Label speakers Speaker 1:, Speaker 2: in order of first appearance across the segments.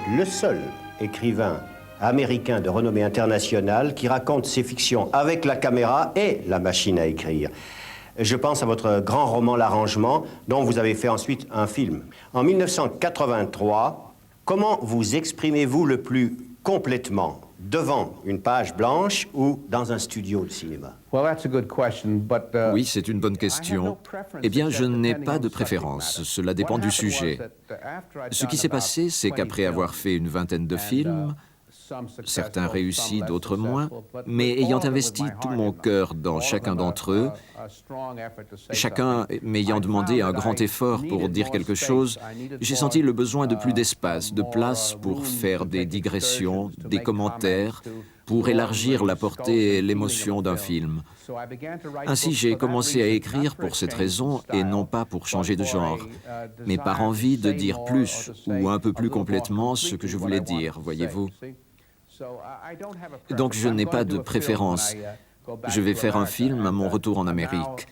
Speaker 1: le seul écrivain américain de renommée internationale qui raconte ses fictions avec la caméra et la machine à écrire. Je pense à votre grand roman L'Arrangement, dont vous avez fait ensuite un film. En 1983, comment vous exprimez-vous le plus complètement? Devant une page blanche ou dans un studio de cinéma?
Speaker 2: Oui, c'est une bonne question. Eh bien, je n'ai pas de préférence. Cela dépend du sujet. Ce qui s'est passé, c'est qu'après avoir fait une vingtaine de films, certains réussis, d'autres moins, mais ayant investi tout mon cœur dans chacun d'entre eux, chacun m'ayant demandé un grand effort pour dire quelque chose, j'ai senti le besoin de plus d'espace, de place pour faire des digressions, des commentaires, pour élargir la portée et l'émotion d'un film. Ainsi, j'ai commencé à écrire pour cette raison et non pas pour changer de genre, mais par envie de dire plus ou un peu plus complètement ce que je voulais dire, voyez-vous. Donc je n'ai pas de préférence. Je vais faire un film à mon retour en Amérique.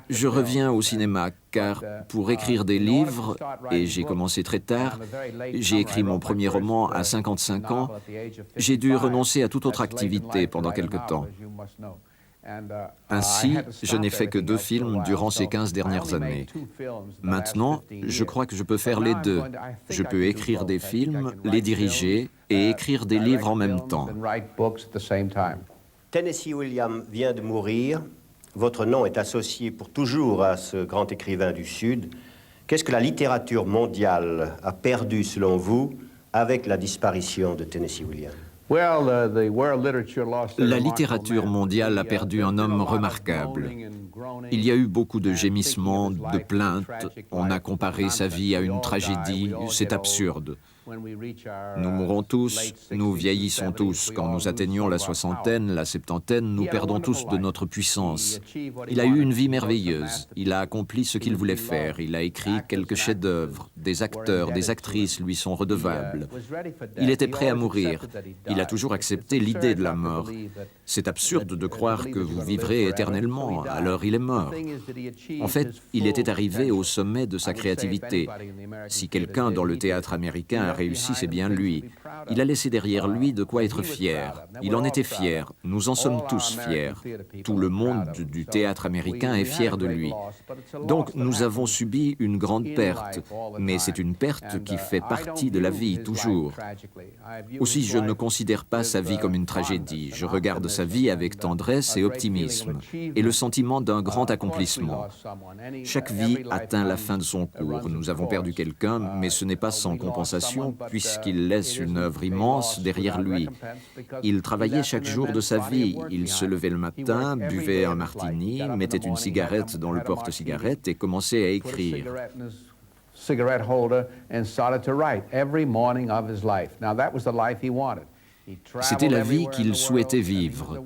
Speaker 2: Je reviens au cinéma car pour écrire des livres, et j'ai commencé très tard, j'ai écrit mon premier roman à 55 ans, j'ai dû renoncer à toute autre activité pendant quelque temps. Ainsi, je n'ai fait que 2 films durant ces 15 dernières années. Maintenant, je crois que je peux faire les deux. Je peux écrire des films, les diriger et écrire des livres en même temps.
Speaker 1: Tennessee Williams vient de mourir. Votre nom est associé pour toujours à ce grand écrivain du Sud. Qu'est-ce que la littérature mondiale a perdu, selon vous, avec la disparition de Tennessee Williams?
Speaker 2: La littérature mondiale a perdu un homme remarquable. Il y a eu beaucoup de gémissements, de plaintes. On a comparé sa vie à une tragédie. C'est absurde. Nous mourons tous, nous vieillissons tous. Quand nous atteignons la soixantaine, la septantaine, nous perdons tous de notre puissance. Il a eu une vie merveilleuse. Il a accompli ce qu'il voulait faire. Il a écrit quelques chefs-d'œuvre. Des acteurs, des actrices lui sont redevables. Il était prêt à mourir. Il a toujours accepté l'idée de la mort. C'est absurde de croire que vous vivrez éternellement, alors il est mort. En fait, il était arrivé au sommet de sa créativité. Si quelqu'un dans le théâtre américain a réussi, c'est bien lui. Il a laissé derrière lui de quoi être fier. Il en était fier. Nous en sommes tous fiers. Tout le monde du théâtre américain est fier de lui. Donc nous avons subi une grande perte, mais c'est une perte qui fait partie de la vie, toujours. Aussi, je ne considère pas sa vie comme une tragédie. Je regarde sa vie avec tendresse et optimisme, et le sentiment d'un grand accomplissement. Chaque vie atteint la fin de son cours. Nous avons perdu quelqu'un, mais ce n'est pas sans compensation, puisqu'il laisse une œuvre immense derrière lui. Il travaillait chaque jour de sa vie. Il se levait le matin, buvait un martini, mettait une cigarette dans le porte-cigarette et commençait à écrire. C'était la vie qu'il souhaitait vivre.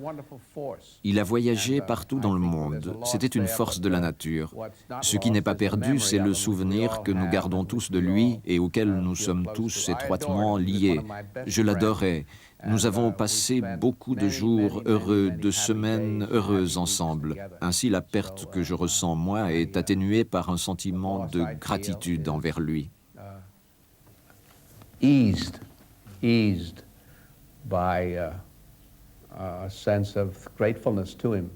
Speaker 2: Il a voyagé partout dans le monde. C'était une force de la nature. Ce qui n'est pas perdu, c'est le souvenir que nous gardons tous de lui et auquel nous sommes tous étroitement liés. Je l'adorais. Nous avons passé beaucoup de jours heureux, de semaines heureuses ensemble. Ainsi, la perte que je ressens, moi, est atténuée par un sentiment de gratitude envers lui.
Speaker 3: Eased by a sense of gratefulness to him.